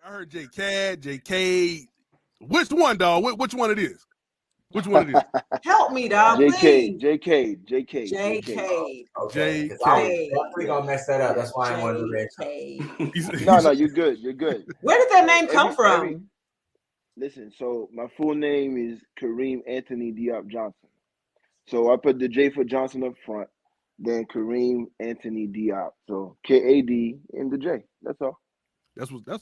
I heard KAD, KAD. Which one, dog? Which one it is? Which one it is? Help me, dog. JK. JK. Okay. JK. We're gonna mess that up. That's why I wanted to mention. No, you're good. You're good. Where did that name come from? Listen, so my full name is Kareem Anthony Diop Johnson. So I put the J for Johnson up front, then Kareem Anthony Diop. So KAD and the J. That's all. That's dope.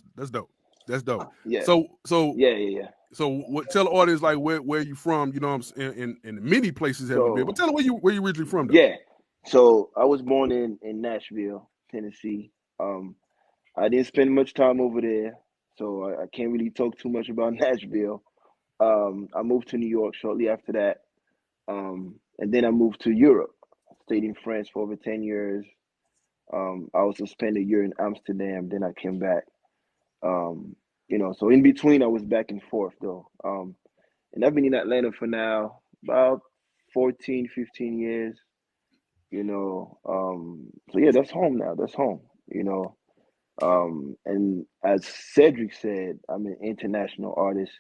That's dope. Yeah. So yeah. So tell the audience like where you from, you know what I'm saying, in many places have you been. But tell them where you originally from though. Yeah. So I was born in Nashville, Tennessee. I didn't spend much time over there, so I can't really talk too much about Nashville. I moved to New York shortly after that. And then I moved to Europe. I stayed in France for over 10 years. I also spent a year in Amsterdam. Then I came back. So in between, I was back and forth though. And I've been in Atlanta for now about 14, 15 years. So yeah, that's home now. That's home. And as Cedric said, I'm an international artist.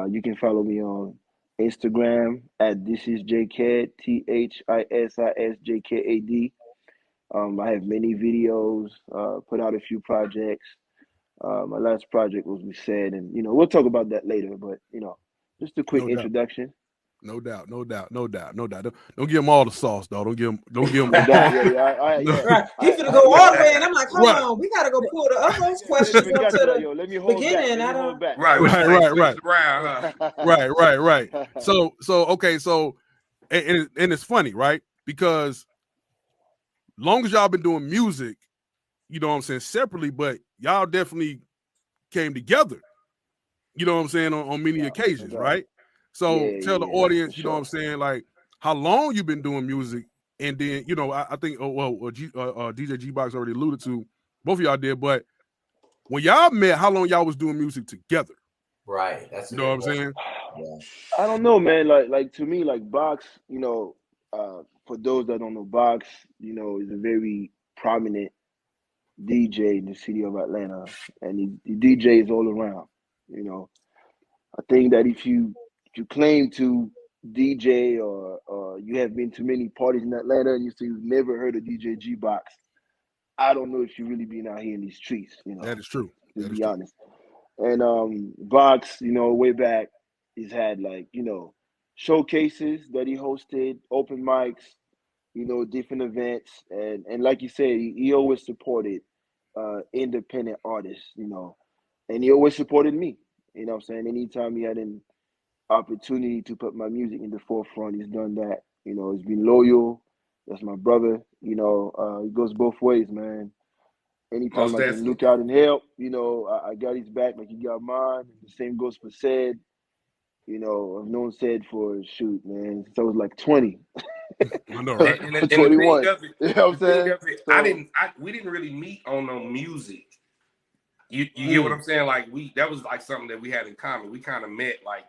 You can follow me on Instagram at thisisjkad, THISISJKAD. I have many videos, put out a few projects. My last project was with Said, and we'll talk about that later, but just a quick introduction. No doubt. Don't give him all the sauce, dog. Don't give him. Yeah. He's gonna go all the way, and I'm like, hold on, we gotta go pull the other questions up to the beginning. I don't. Right. So okay, and it's funny, right? Because long as y'all been doing music, you know what I'm saying, separately, but y'all definitely came together. You know what I'm saying on many occasions, right? So tell the audience, you know what I'm saying, like how long you been doing music, and then I think DJ G-Box already alluded to, both of y'all did, but when y'all met, how long y'all was doing music together? Right. That's what I'm saying. Yeah. I don't know, man. Like to me, like Box, for those that don't know, Box, is a very prominent DJ in the city of Atlanta, and he DJs all around. I think that if you claim to DJ or you have been to many parties in Atlanta and you say you've never heard of DJ G-Box, I don't know if you really been out here in these streets. That is true. To be honest. And Box, way back, he's had showcases that he hosted, open mics, different events, and like you said, he always supported independent artists, and he always supported me. You know what I'm saying? Anytime he had an opportunity to put my music in the forefront, he's done that. He's been loyal. That's my brother. It goes both ways, man. Anytime I can look out and help, I got his back like he got mine. The same goes for Said. I've known Said for shoot, man, since I was like 20. I know, right? And 21. You know what I'm saying? We didn't really meet on no music. You get what I'm saying? Like that was like something that we had in common. We kind of met like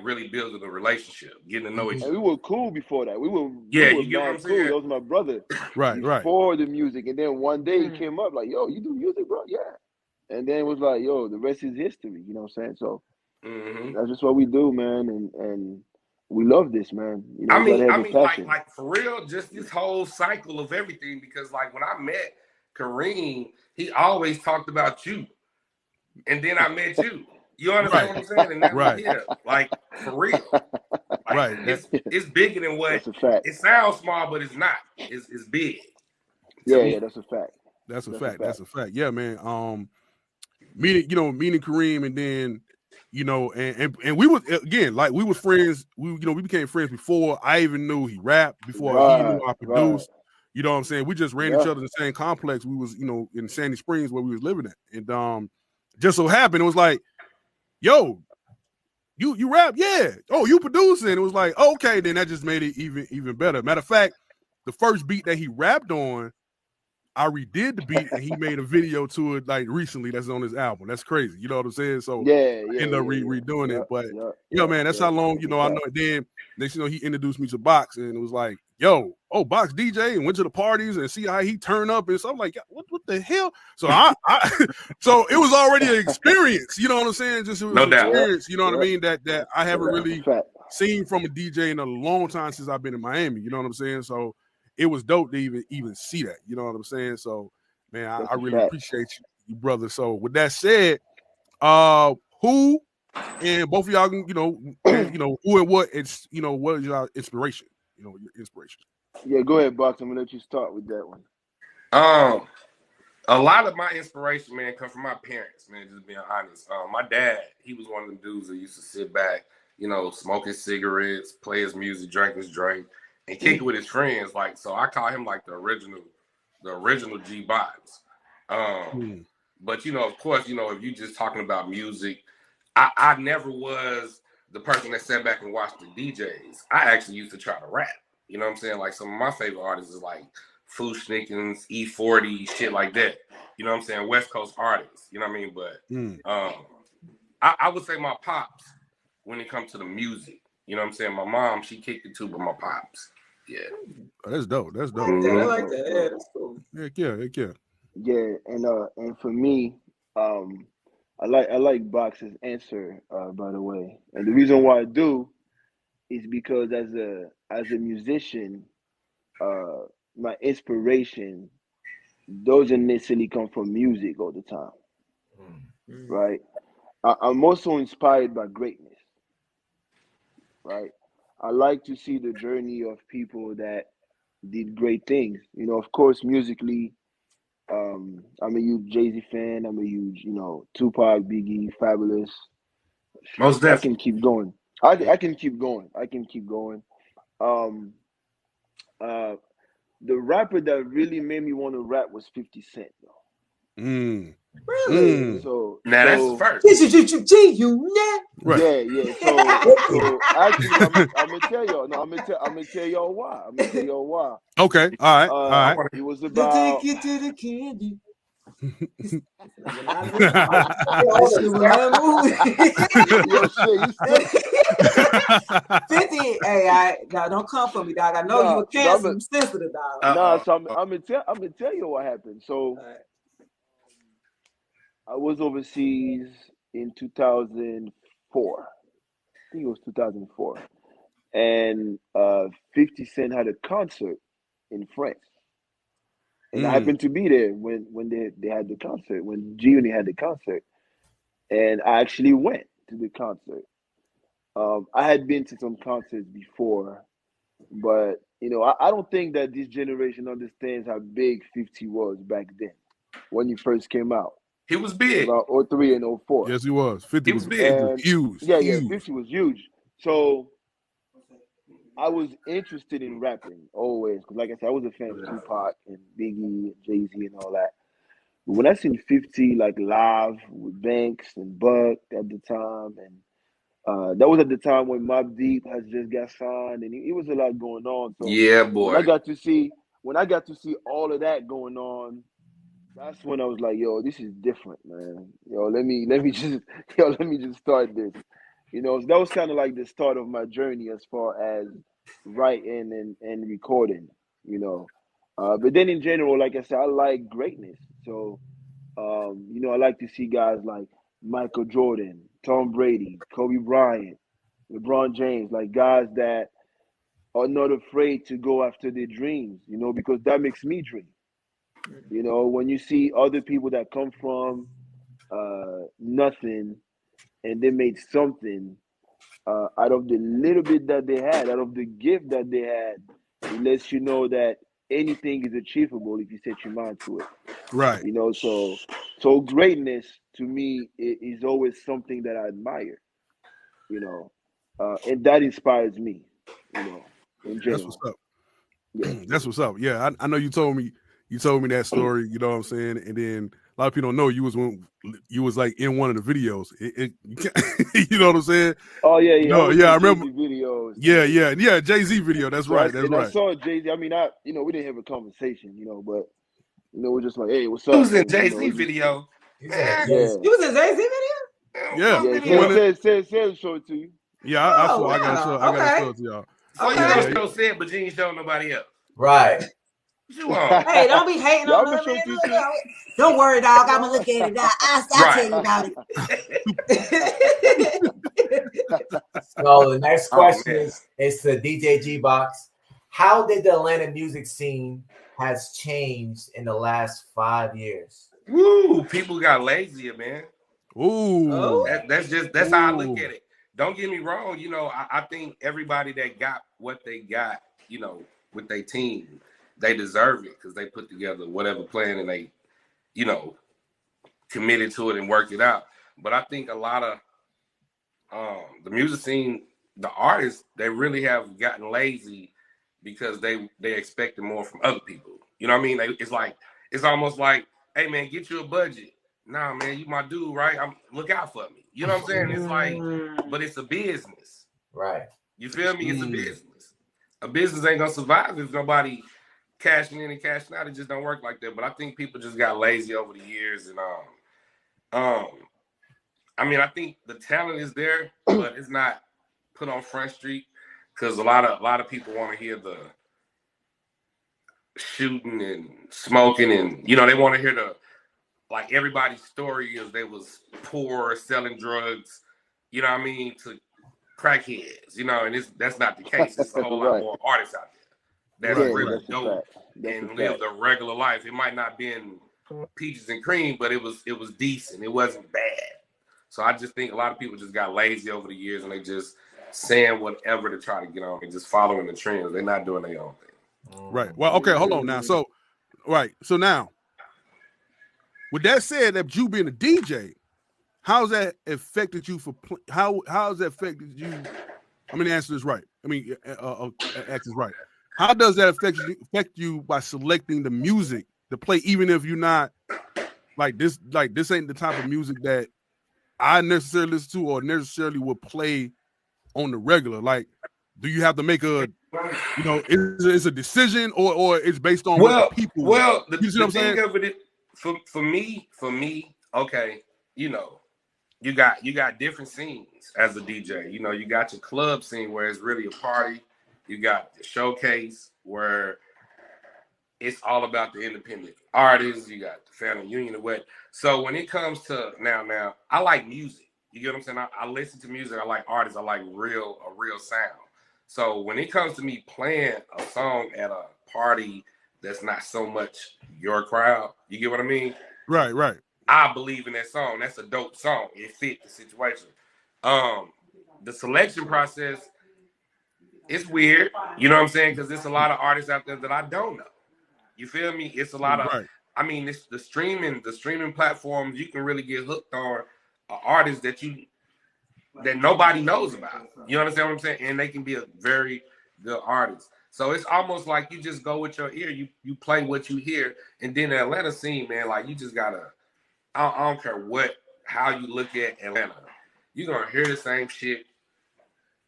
really building a relationship, getting to know each other. And we were cool before that. We were you get what I'm saying? That was my brother. Right. Before the music. And then one day he came up like, yo, you do music, bro? Yeah. And then it was like, yo, the rest is history. You know what I'm saying? So that's just what we do, man. And we love this, man. I mean, like for real, just this whole cycle of everything, because like when I met Kareem, he always talked about you. And then I met you. You understand what I'm saying? And that was here. Like for real. Like, it's bigger than what it sounds small, but it's not. It's big. Yeah, that's a fact. That's a fact. Yeah, man. Meeting Kareem, and then and we was again like we was friends. We became friends before I even knew he rapped, before he even knew I produced. You know what I'm saying? We just ran each other in the same complex. We was, in Sandy Springs where we was living at. And just so happened, it was like, yo, you rap? Yeah. Oh, you producing? It was like, okay, then that just made it even better. Matter of fact, the first beat that he rapped on, I redid the beat and he made a video to it like recently that's on his album. That's crazy. You know what I'm saying? So I ended up redoing it. But man, that's how long, I know. Then next he introduced me to Box, and it was like, yo, Box DJ, and went to the parties and see how he turned up. And so I'm like, what the hell? So so it was already an experience, you know what I'm saying? Just it was No an doubt. experience, you know what I mean? That I haven't really seen from a DJ in a long time since I've been in Miami, you know what I'm saying? So it was dope to even see that, you know what I'm saying? So man, I really appreciate you, brother. So with that said, who and both of y'all can, who and what it's, what is your inspiration? Your inspiration. Yeah, go ahead, Box. I'm gonna let you start with that one. A lot of my inspiration, man, comes from my parents, man, just being honest. My dad, he was one of the dudes that used to sit back, smoke his cigarettes, play his music, drink his drink, and kick it with his friends. Like, so I call him like the original G Box. But of course, if you just talking about music, I never was the person that sat back and watched the DJs. I actually used to try to rap. You know what I'm saying? Like some of my favorite artists is like Fushnikins, E40, shit like that. You know what I'm saying? West Coast artists. You know what I mean? But I would say my pops when it comes to the music. You know what I'm saying? My mom, she kicked it too, but my pops. Yeah. Oh, that's dope. That's dope. I like that. Yeah, that's cool. Heck yeah. Yeah, and for me, I like Box's answer, by the way. And the reason why I do is because as a musician, my inspiration doesn't necessarily come from music all the time, right? I'm also inspired by greatness, right? I like to see the journey of people that did great things. Of course, musically, I'm a huge Jay-Z fan. I'm a huge, Tupac, Biggie, Fabulous. Most definitely. I can keep going. I can keep going. I can keep going. The rapper that really made me want to rap was 50 Cent, though. Really? So now that's the first. Right. Yeah. So actually, I'm gonna tell y'all. No, I'm gonna tell y'all why. Okay. All right. It was about. Take you to the candy. Yo, shit, you 50. Hey, now don't come for me, dog. I know you a cancer sensitive, dog. So I'm gonna tell you what happened. So I was overseas in 2004. I think it was 2004, and 50 Cent had a concert in France. And I happened to be there when they had the concert, when G-Unit had the concert. And I actually went to the concert. I had been to some concerts before, but, I don't think that this generation understands how big 50 was back then when he first came out. He was big. About 03 and 04. Yes, he was. 50 was big. Huge. Yeah, 50 was huge. So I was interested in rapping always, because like I said, I was a fan of Tupac and Biggie and Jay-Z and all that. But when I seen 50 like live with Banks and Buck at the time, and that was at the time when Mobb Deep has just got signed, and it was a lot going on. So yeah, boy. When I got to see all of that going on, that's when I was like, yo, this is different, man. Let me just start this. That was kind of like the start of my journey as far as writing and recording, But then in general, like I said, I like greatness. So, I like to see guys like Michael Jordan, Tom Brady, Kobe Bryant, LeBron James, like guys that are not afraid to go after their dreams, because that makes me dream. When you see other people that come from nothing and they made something out of the little bit that they had, out of the gift that they had, it lets you know that anything is achievable if you set your mind to it. Right. So greatness to me is always something that I admire, and that inspires me, in general. That's what's up. Yeah. That's what's up. Yeah, I know you told me that story, you know what I'm saying? And then a lot of people don't know you was like in one of the videos. You know what I'm saying? Oh yeah. No, I remember videos. Yeah, Jay-Z video. That's right. That's right. I saw Jay-Z. I mean, we didn't have a conversation, but we're just like, hey, what's up? He was in Jay-Z video. Yeah. You was in Jay-Z video? Yeah. Says show it to you. Yeah, I gotta show it to y'all. So you gonna show Sid, but you ain't showing nobody else. Right. You on? Hey, don't be hating on us, man. Don't worry, dog. I'm gonna look at it. I'll tell you about it. So the next question is to DJ G Box. How did the Atlanta music scene has changed in the last 5 years? Woo! People got lazier, man. Ooh. That's how I look at it. Don't get me wrong. You know, I think everybody that got what they got, you know, with their team, they deserve it because they put together whatever plan and they, you know, committed to it and worked it out. But I think a lot of the music scene, the artists, they really have gotten lazy because they expected more from other people. You know what I mean? It's almost like, hey man, get you a budget. Nah, man, you my dude, right? Look out for me. You know what I'm saying? It's like, but it's a business. Right. You feel me? It's a business. A business ain't gonna survive if nobody cashing in and cashing out. It just don't work like that. But I think people just got lazy over the years, and I mean, I think the talent is there, but it's not put on Front Street because a lot of people want to hear the shooting and smoking, and you know they want to hear the, like, everybody's story is they was poor selling drugs, you know what I mean, to crackheads, you know, and that's not the case. It's a whole lot more artists out there that's really dope and live the regular life. It might not been peaches and cream, but it was decent. It wasn't bad. So I just think a lot of people just got lazy over the years and they just saying whatever to try to get on and just following the trends. They're not doing their own thing. Right. Well, okay, hold on now. So, so now, with that said, that you being a DJ, how's that affected you how's that affected you? I'm going to answer this right. I mean, ask this right. How does that affect you by selecting the music to play, even if you're not like this ain't the type of music that I necessarily listen to or necessarily would play on the regular? Like, do you have to make a, you know, is a decision or it's based on what the people? Well, you see what I'm saying? Of it, for me, okay, you know, you got different scenes as a DJ. You know, you got your club scene where it's really a party. You got the showcase where it's all about the independent artists. You got the family union and what. So when it comes to now, I like music. You get what I'm saying? I listen to music. I like artists. I like a real sound. So when it comes to me playing a song at a party that's not so much your crowd, you get what I mean? Right. I believe in that song. That's a dope song. It fit the situation. The selection process, it's weird. You know what I'm saying? Because there's a lot of artists out there that I don't know. You feel me? It's a lot of, I mean, it's the streaming platforms. You can really get hooked on an artist that nobody knows about. You understand what I'm saying? And they can be a very good artist. So it's almost like you just go with your ear. You play what you hear. And then the Atlanta scene, man, like you just gotta, I don't care how you look at Atlanta. You're gonna hear the same shit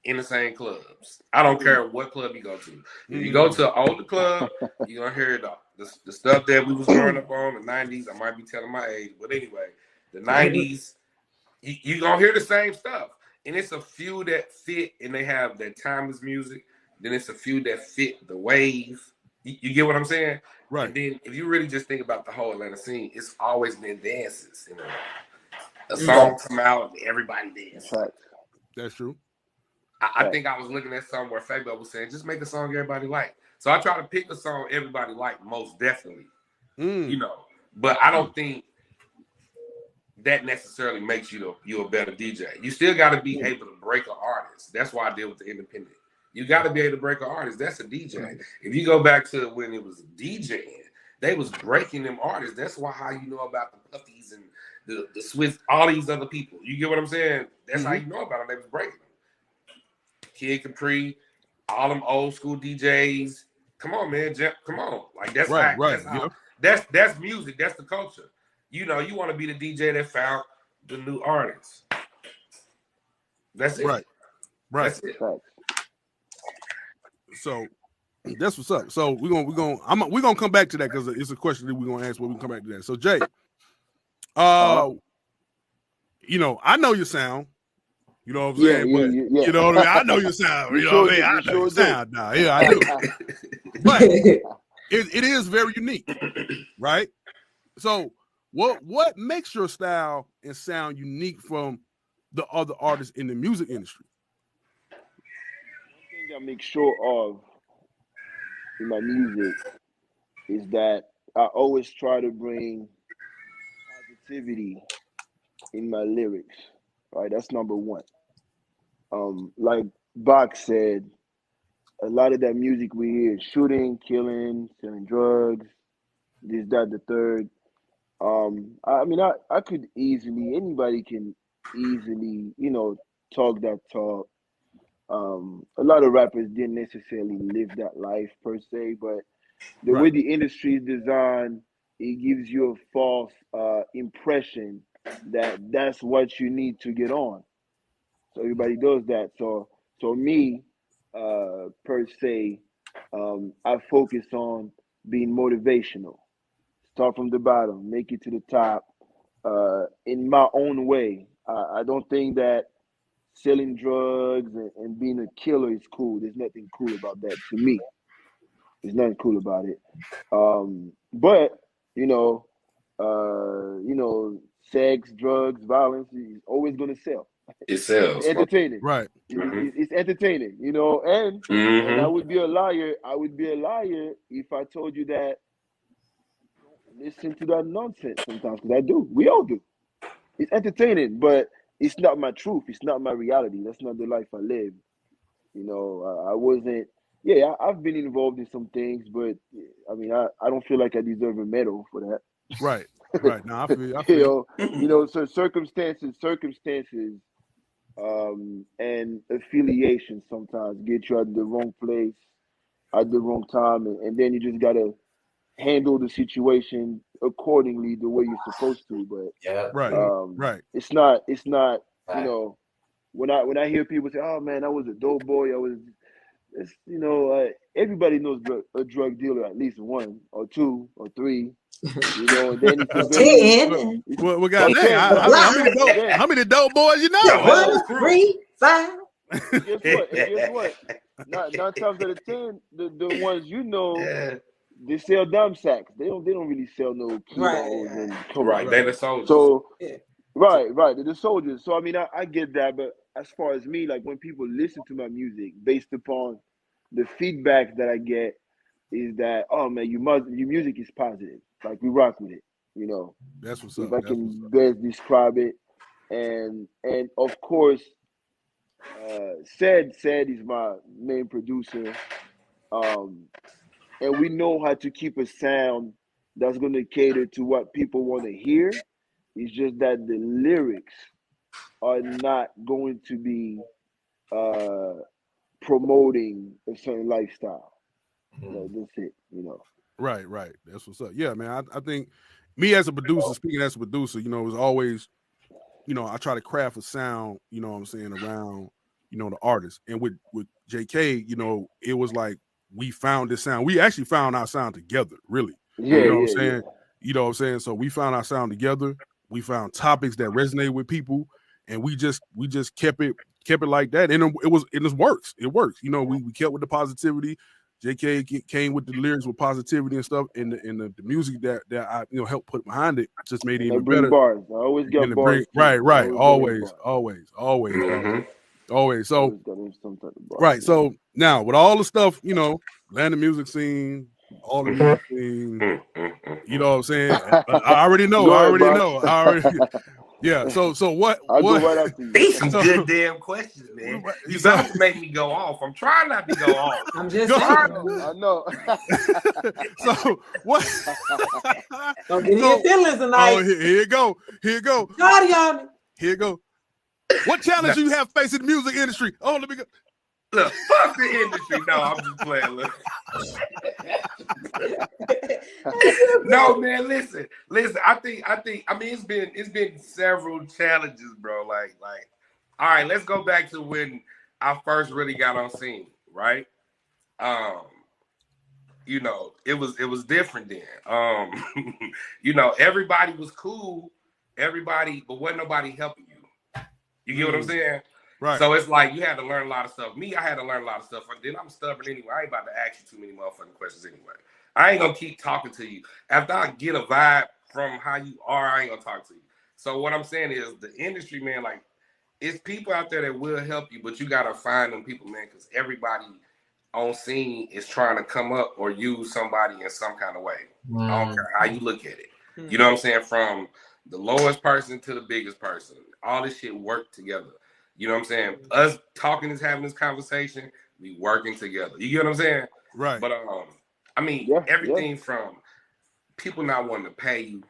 in the same clubs. I don't care what club you go to. If you go to an older club, you're gonna hear the stuff that we was growing up on, the 90s. I might be telling my age, but anyway, the 90s, you're gonna hear the same stuff. And it's a few that fit and they have that timeless music. Then it's a few that fit the wave. You get what I'm saying? Right. And then if you really just think about the whole Atlanta scene, it's always been dances. You know, a song come out and everybody dance. That's true. I think I was looking at something where Fabo was saying, just make a song everybody like. So I try to pick a song everybody like, most definitely. You know, but I don't think that necessarily makes you a better DJ. You still got to be able to break an artist. That's why I deal with the independent. You got to be able to break an artist. That's a DJ. If you go back to when it was DJing, they was breaking them artists. That's why how you know about the Puffies and the Swiss, all these other people. You get what I'm saying? That's how you know about them. They was breaking them. Kid Capri, all them old school DJs. Come on, man. Come on. Like that's that's music. That's the culture. You know, you want to be the DJ that found the new artists. That's it. Right. That's it. So that's what's up. So we're gonna come back to that because it's a question that we're gonna ask. But we can come back to that. So Jay, you know, I know your sound. You know what I'm saying? But you know what I mean? I know you sound, you know what I mean? I know you sound now. Yeah, I do. But it is very unique, right? So what makes your style and sound unique from the other artists in the music industry? One thing I make sure of in my music is that I always try to bring positivity in my lyrics. Right, that's number one. Like Bach said, a lot of that music we hear is shooting, killing, selling drugs, this, that, the third. I mean, I could easily, anybody can easily, talk that talk. A lot of rappers didn't necessarily live that life per se, but the way the industry is designed, it gives you a false impression that that's what you need to get on. So everybody does that. So me, per se, I focus on being motivational. Start from the bottom, make it to the top, in my own way. I don't think that selling drugs and being a killer is cool. There's nothing cool about that to me. There's nothing cool about it. But sex, drugs, violence is always gonna sell. It sells. It's entertaining. Right. It's entertaining, and I would be a liar. I would be a liar if I told you that don't listen to that nonsense sometimes, because I do. We all do. It's entertaining, but it's not my truth. It's not my reality. That's not the life I live. I wasn't. Yeah, I've been involved in some things, but I mean, I don't feel like I deserve a medal for that. Right. Now I feel. So circumstances, and affiliation sometimes get you at the wrong place at the wrong time, and then you just gotta handle the situation accordingly the way you're supposed to. But right. It's not. When I hear people say, "Oh man, I was a dope boy," everybody knows a drug dealer, at least one or two or three. And then it's a very 10. Well, goddamn, how many dope boys you know? 1, 3, 5. And guess what? Nine times out of 10, the ones they sell dime sacks. They don't really sell no kilos and coke. Right, they're the soldiers. So right, they're the soldiers. So I mean, I get that, but as far as me, like when people listen to my music, based upon the feedback that I get, is that, oh man, your music is positive. Like we rock with it. That's what's if up. I can best describe it, and of course, said is my main producer, and we know how to keep a sound that's going to cater to what people want to hear. It's just that the lyrics are not going to be promoting a certain lifestyle. That's it. Right. That's what's up. Yeah, man. I think me as a producer, speaking as a producer, it was always, I try to craft a sound, you know what I'm saying, around, the artist. And with JK, it was like we found this sound. We actually found our sound together, really. Yeah, you know what I'm saying? You know what I'm saying? So we found our sound together. We found topics that resonate with people, and we just kept it like that. And it works. It works. We kept with the positivity. JK came with the lyrics with positivity and stuff, and the music that I helped put behind it just made it even better. Bars. I always got bars. Right. Always. So right. So now with all the stuff, Atlanta music scene, all the music scene, you know what I'm saying? I already know. Yeah. So what? I'll go right after you. These some good damn questions, man. You about to make me go off. I'm trying not to go off. I'm just saying. I know. So what? Don't get your feelings tonight. Oh, here you go. Party on it. Here you go. What challenge you have facing the music industry? Oh, let me go. Look, fuck the industry. No, I'm just playing. Look. No, man, listen. I mean, it's been several challenges, bro. Like, all right, let's go back to when I first really got on scene, right? It was different then. Everybody was cool, but wasn't nobody helping you. You get what I'm saying? Right. So it's like you had to learn a lot of stuff. Me, I had to learn a lot of stuff. Then I'm stubborn anyway. I ain't about to ask you too many motherfucking questions anyway. I ain't gonna keep talking to you. After I get a vibe from how you are, I ain't gonna talk to you. So what I'm saying is the industry, man, like it's people out there that will help you, but you gotta find them people, man, because everybody on scene is trying to come up or use somebody in some kind of way. I don't care how you look at it. You know what I'm saying? From the lowest person to the biggest person. All this shit work together. You know what I'm saying? Us talking is having this conversation, we working together. You get what I'm saying? Right. But I mean, everything from people not wanting to pay you.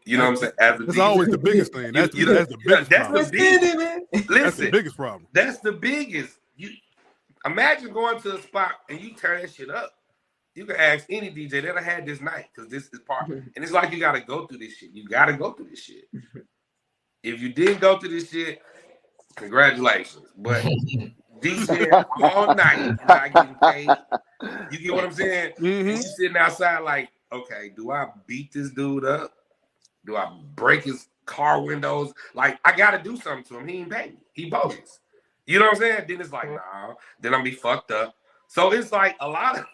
You know what I'm saying? That's always the biggest thing. That's the biggest problem. Listen, that's the biggest problem. That's the biggest. You imagine going to a spot and you turn that shit up. You can ask any DJ that I had this night because this is part. And it's like you got to go through this shit. You got to go through this shit. If you didn't go through this shit, congratulations. But DJ all night, not getting paid. You get what I'm saying? And you sitting outside like, okay, do I beat this dude up? Do I break his car windows? Like, I got to do something to him. He ain't pay me. He bogus. You know what I'm saying? Then it's like, nah. Then I'm be fucked up. So it's like a lot of.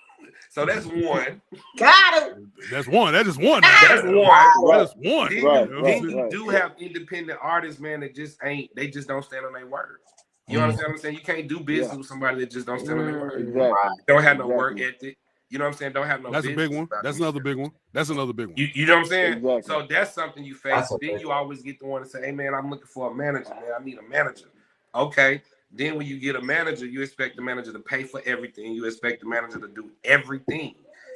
So that's one. Got him. That's one. That is one. That's one. That's one. Then you do have independent artists, man, that just ain't. They just don't stand on their word. You understand what I'm saying? You can't do business with somebody that just don't stand on their word. Exactly. Don't have no work ethic. You know what I'm saying? Don't have no. That's a big one. That's another big one. That's another big one. You know what I'm saying? Exactly. So that's something you face. Then you always get the one to say, "Hey man, I'm looking for a manager. Man, I need a manager." Okay. Then when you get a manager, you expect the manager to pay for everything. You expect the manager to do everything.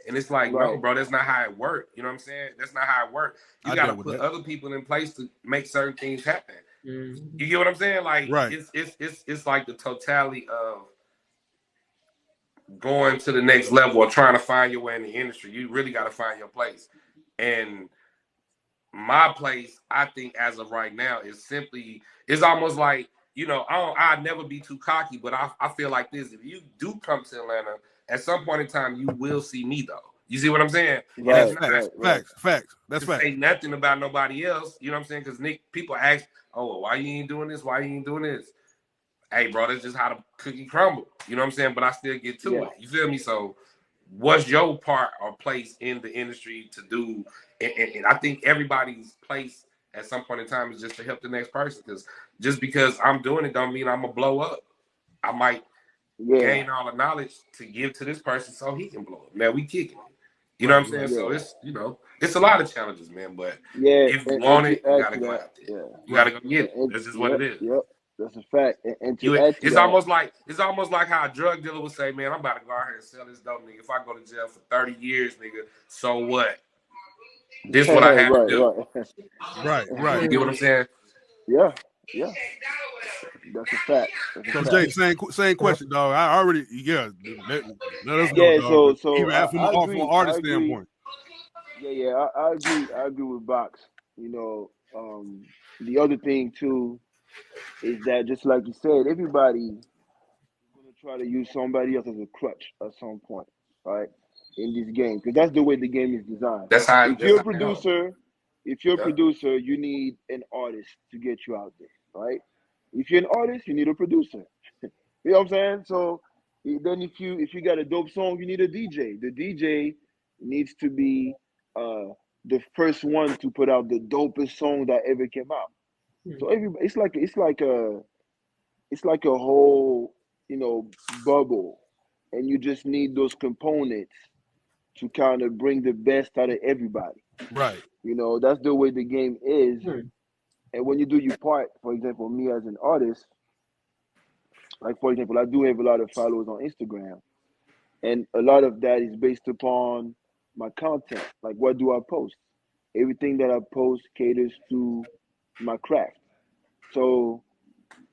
And it's like, no, bro, that's not how it works. You know what I'm saying? That's not how it works. You got to put other people in place to make certain things happen. You get what I'm saying? Like, it's like the totality of going to the next level or trying to find your way in the industry. You really got to find your place. And my place, I think, as of right now, is simply, it's almost like, you know, I'd never be too cocky, but I feel like this. If you do come to Atlanta, at some point in time, you will see me, though. You see what I'm saying? Right, facts. That's facts. Say nothing about nobody else. You know what I'm saying? Because people ask, oh, well, why you ain't doing this? Why you ain't doing this? Hey, bro, that's just how the cookie crumble. You know what I'm saying? But I still get to it. You feel me? So what's your part or place in the industry to do? And I think everybody's place at some point in time is just to help the next person. Because just because I'm doing it don't mean I'm going to blow up. I might gain all the knowledge to give to this person so he can blow up. Now we kicking it. You know what I'm saying? So it's, you know, it's a lot of challenges, man. But if you want it, you got to go out there. You got to go get it. That's just what it is. Yep. That's a fact. And it's almost like how a drug dealer would say, man, I'm about to go out here and sell this dope, nigga. If I go to jail for 30 years, nigga, so what? This is what I have to do. Right. You get what I'm saying? Yeah. That's a fact. So Jay, same question, dog. I already, let us know, dog. So even from an artist standpoint. I agree with Box. You know, the other thing too is that, just like you said, everybody is going to try to use somebody else as a crutch at some point, right? In this game, because that's the way the game is designed. That's how. If you're a producer, you need an artist to get you out there, right? If you're an artist, you need a producer. You know what I'm saying? So then, if you got a dope song, you need a DJ. The DJ needs to be the first one to put out the dopest song that ever came out. So it's like a whole, you know, bubble, and you just need those components to kind of bring the best out of everybody. Right. You know, that's the way the game is. And when you do your part, for example, me as an artist, like, for example, I do have a lot of followers on Instagram, and a lot of that is based upon my content. Like, what do I post? Everything that I post caters to my craft. So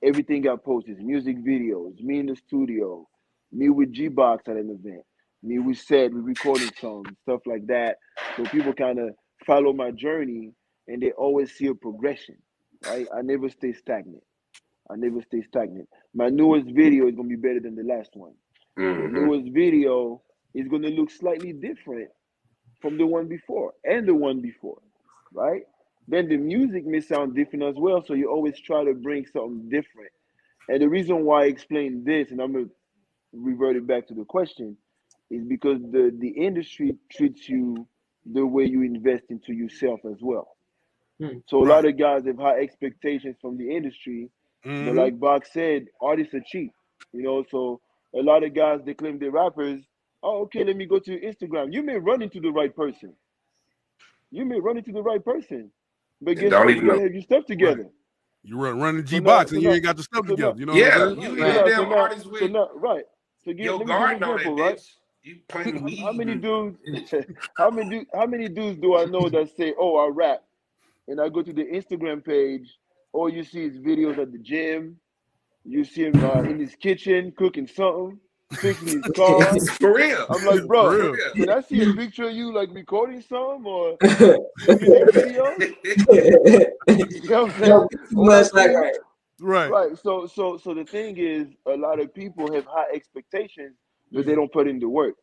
everything I post is music videos, me in the studio, me with G-Box at an event, me with Set, we recording songs, stuff like that. So people kind of follow my journey, and they always see a progression, right? I never stay stagnant. My newest video is going to be better than the last one. The newest video is going to look slightly different from the one before and the one before, right? Then the music may sound different as well, so you always try to bring something different. And the reason why I explained this, and I'm gonna revert it back to the question, is because the industry treats you the way you invest into yourself as well. So a lot of guys have high expectations from the industry, but like Bach said, artists are cheap. You know, so a lot of guys, they claim they're rappers. Oh, okay, let me go to Instagram. You may run into the right person. You may run into the right person, but And guess don't what? even You don't know. have your stuff together. You running So G-Box now, and you ain't got the stuff together. You know what Yeah, I'm saying? you so hear now, them artists so with now, right. So your let me give you an garden on that example, right? bitch. You planting weed. How many dudes? how many dudes do I know that say, "Oh, I rap," and I go to the Instagram page, all you see is videos at the gym. You see him in his kitchen cooking something, fixing his car. For real. I'm like, For bro, real. can I see a picture of you like recording something or some music video? You know what I'm saying? When I see you, Right. right. So the thing is, a lot of people have high expectations, but they don't put in the work.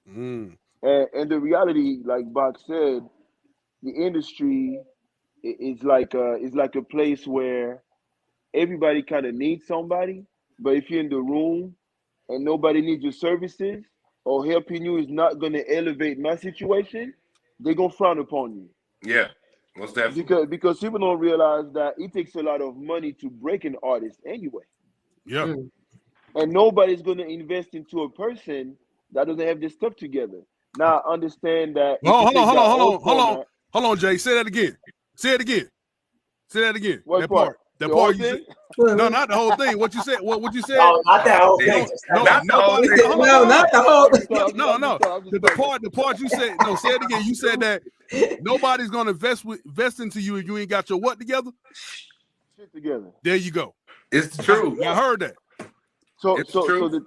And the reality, like Bach said, the industry is like a place where everybody kind of needs somebody, but if you're in the room and nobody needs your services or helping you is not going to elevate my situation, they're going to frown upon you. Yeah, most definitely. Because people don't realize that it takes a lot of money to break an artist anyway. Yeah. And nobody's going to invest into a person that doesn't have their stuff together. Now, I understand that if you take that old format. Hold on, Jay. Say that again. Say it again. Say that again. What that part? That the part whole you thing? said. No, not the whole thing. What you said? What you said? Oh, not that whole thing. Not the whole thing. No, not the whole. No. The part you said. No, say it again. You said that nobody's gonna invest into you if you ain't got your what together. Shit together. There you go. It's true. I heard that. So true. the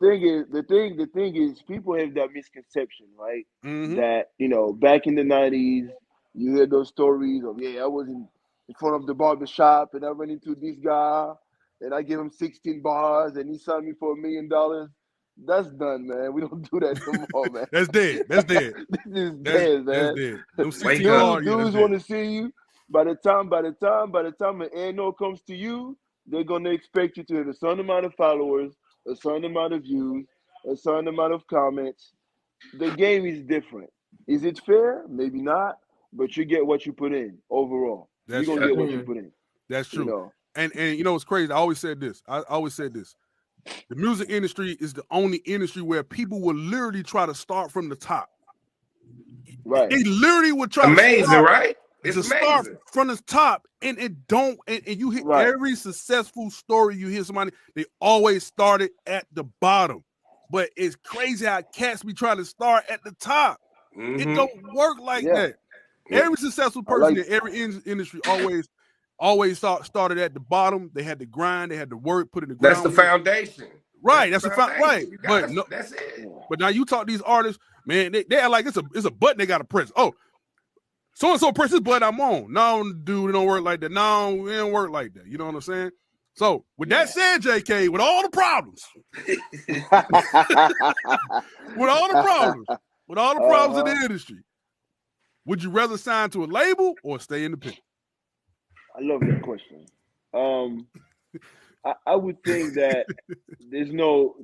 thing is people have that misconception, right? Mm-hmm. That, you know, back in the 90s, you hear those stories of, yeah, I was in front of the barber shop and I ran into this guy and I gave him 16 bars and he signed me for $1 million. That's done, man. We don't do that no more, man. That's dead. That's dead. This is dead, man. That's dead. Those 16 bars, dudes want to see you. By the time an annual comes to you, they're gonna expect you to have a certain amount of followers, a certain amount of views, a certain amount of comments. The game is different. Is it fair? Maybe not, but you get what you put in overall. You're gonna get what you put in. That's true. You know? And you know, it's crazy. I always said this. The music industry is the only industry where people will literally try to start from the top. Right. They literally would try right? It's to start from the top, and you hear every successful story you hear somebody, they always started at the bottom. But it's crazy how cats be trying to start at the top. It don't work like that. Every successful person in every industry always started at the bottom. They had to grind, they had to work, put in the ground. That's the foundation. Right, that's the foundation. Right. But no, that's it. But now you talk these artists, man, they act like it's a button they gotta press. Oh, so-and-so press this button, I'm on. No, dude, it don't work like that. No, it don't work like that. You know what I'm saying? So, with that said, JK, with all the problems, with all the problems in the industry, would you rather sign to a label or stay independent? I love that question. I would think that there's no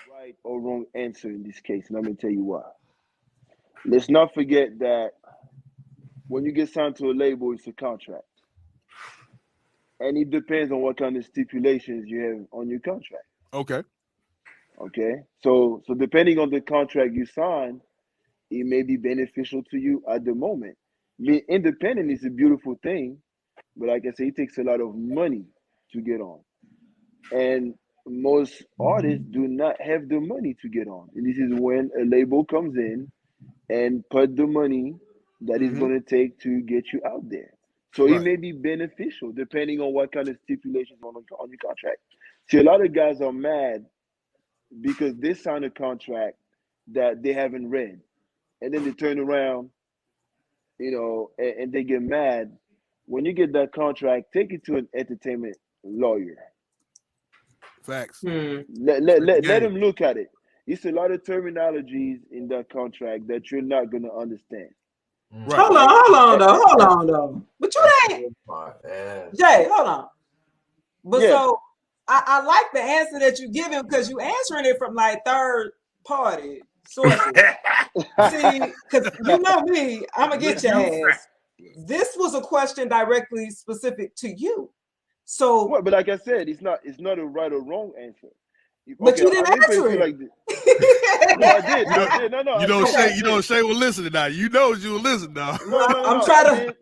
right or wrong answer in this case, and I'm gonna tell you why. Let's not forget that when you get signed to a label, it's a contract. And it depends on what kind of stipulations you have on your contract. Okay. So depending on the contract you sign, it may be beneficial to you at the moment. Being independent is a beautiful thing, but like I say, it takes a lot of money to get on. And most artists do not have the money to get on. And this is when a label comes in and put the money that it's going to take to get you out there. So it may be beneficial depending on what kind of stipulations on your contract. See, a lot of guys are mad because they signed a contract that they haven't read. And then they turn around, you know, and they get mad. When you get that contract, take it to an entertainment lawyer. Facts. Let him look at it. It's a lot of terminologies in that contract that you're not going to understand. Right. Hold on though. But you ain't. Jay, hold on. But so I like the answer that you give him because you answering it from like third party sources. See, because you know me, I'm gonna get your ass. This was a question directly specific to you. So, but like I said, it's not a right or wrong answer. But you didn't answer it. Like no, I did. No, you know, Shay will listen now. You know you will listen now. No, I'm trying to.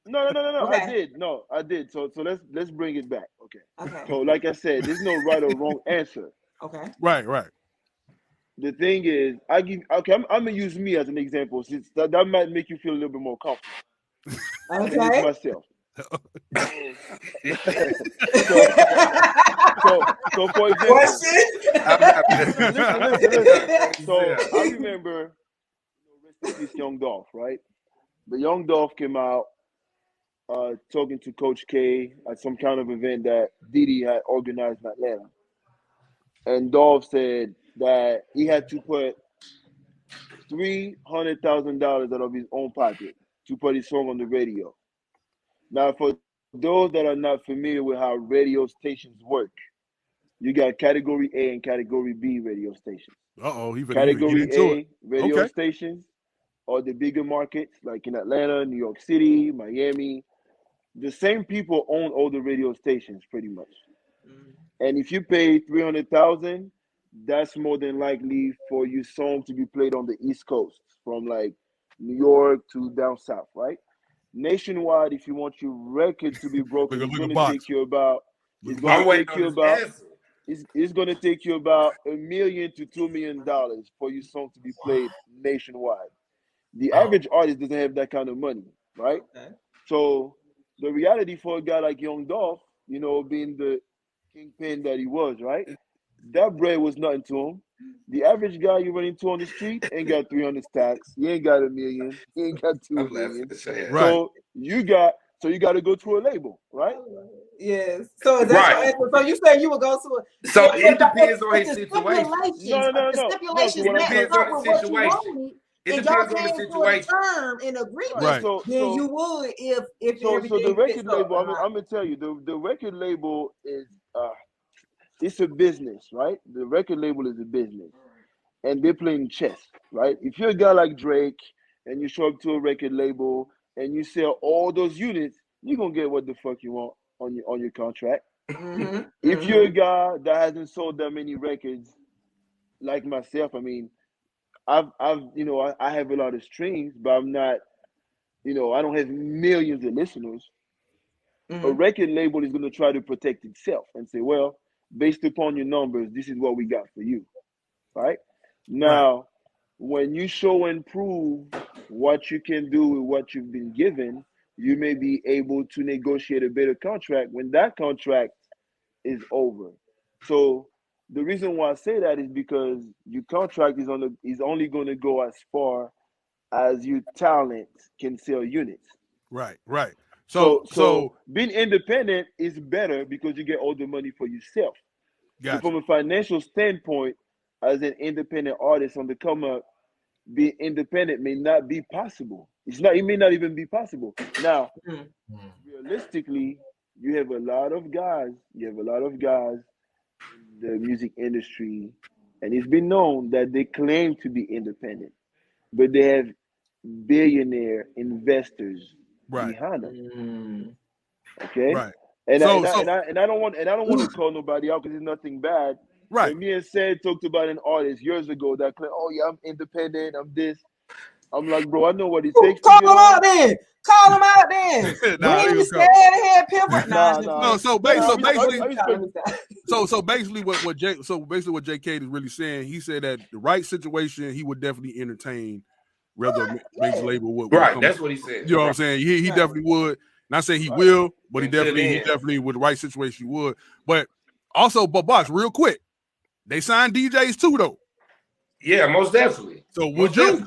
No. Okay. I did. So let's bring it back. Okay. So like I said, there's no right or wrong answer. Okay. Right. The thing is, I'm gonna use me as an example, since that might make you feel a little bit more comfortable. Okay. Myself. so for example, listen. So I remember, rest in peace, Young Dolph, right? The Young Dolph came out talking to Coach K at some kind of event that Didi had organized in Atlanta, and Dolph said that he had to put $300,000 out of his own pocket to put his song on the radio. Now, for those that are not familiar with how radio stations work, you got Category A and Category B radio stations. Category A radio stations are the bigger markets, like in Atlanta, New York City, Miami. The same people own all the radio stations, pretty much. And if you pay $300,000, that's more than likely for your song to be played on the East Coast, from like New York to down south, right? Nationwide, if you want your record to be broken, it's going to take you about $1 million to $2 million for your song to be played nationwide. The average artist doesn't have that kind of money, right? Okay. So the reality for a guy like Young Dolph, you know, being the kingpin that he was, right? That bread was nothing to him. The average guy you run into on the street ain't got 300 stacks. He ain't got $1 million. He ain't got 2 million. Right. So you got to go to a label, right? Yes. So that's so you say you would go to a. So it depends on his situation. No. The stipulations match up with what you wanted. If y'all came to a term in agreement, then you would if so everything the record fits label. up. I'm gonna tell you, the record label is it's a business, right? The record label is a business, and they're playing chess, right? If you're a guy like Drake and you show up to a record label and you sell all those units, you're gonna get what the fuck you want on your contract. If you're a guy that hasn't sold that many records, like myself, I mean, I've you know, I have a lot of streams, but I'm not, you know, I don't have millions of listeners. A record label is going to try to protect itself and say, well, based upon your numbers, this is what we got for you, right? Now, when you show and prove what you can do with what you've been given, you may be able to negotiate a better contract when that contract is over. So the reason why I say that is because your contract is only going to go as far as your talent can sell units. Right. So being independent is better because you get all the money for yourself. Gotcha. So from a financial standpoint, as an independent artist on the come up, being independent may not be possible. It may not even be possible. Now, realistically, you have a lot of guys in the music industry, and it's been known that they claim to be independent, but they have billionaire investors behind them. Okay. Right. And I don't want to call nobody out because it's nothing bad. Right. But me and Said talked about an artist years ago that claimed, oh yeah, I'm independent, I'm this. I'm like, bro, I know what it takes. Call him out then. Call him out then. Bring the scared head PIFF. No. So basically, what J.K. is really saying, he said that the right situation, he would definitely entertain. Rather major label would that's what he said. You know what I'm saying? He definitely would. Not saying he will, but he definitely with the right situation would. But also, boss, real quick, they signed DJs too though. Yeah, most definitely. So would you?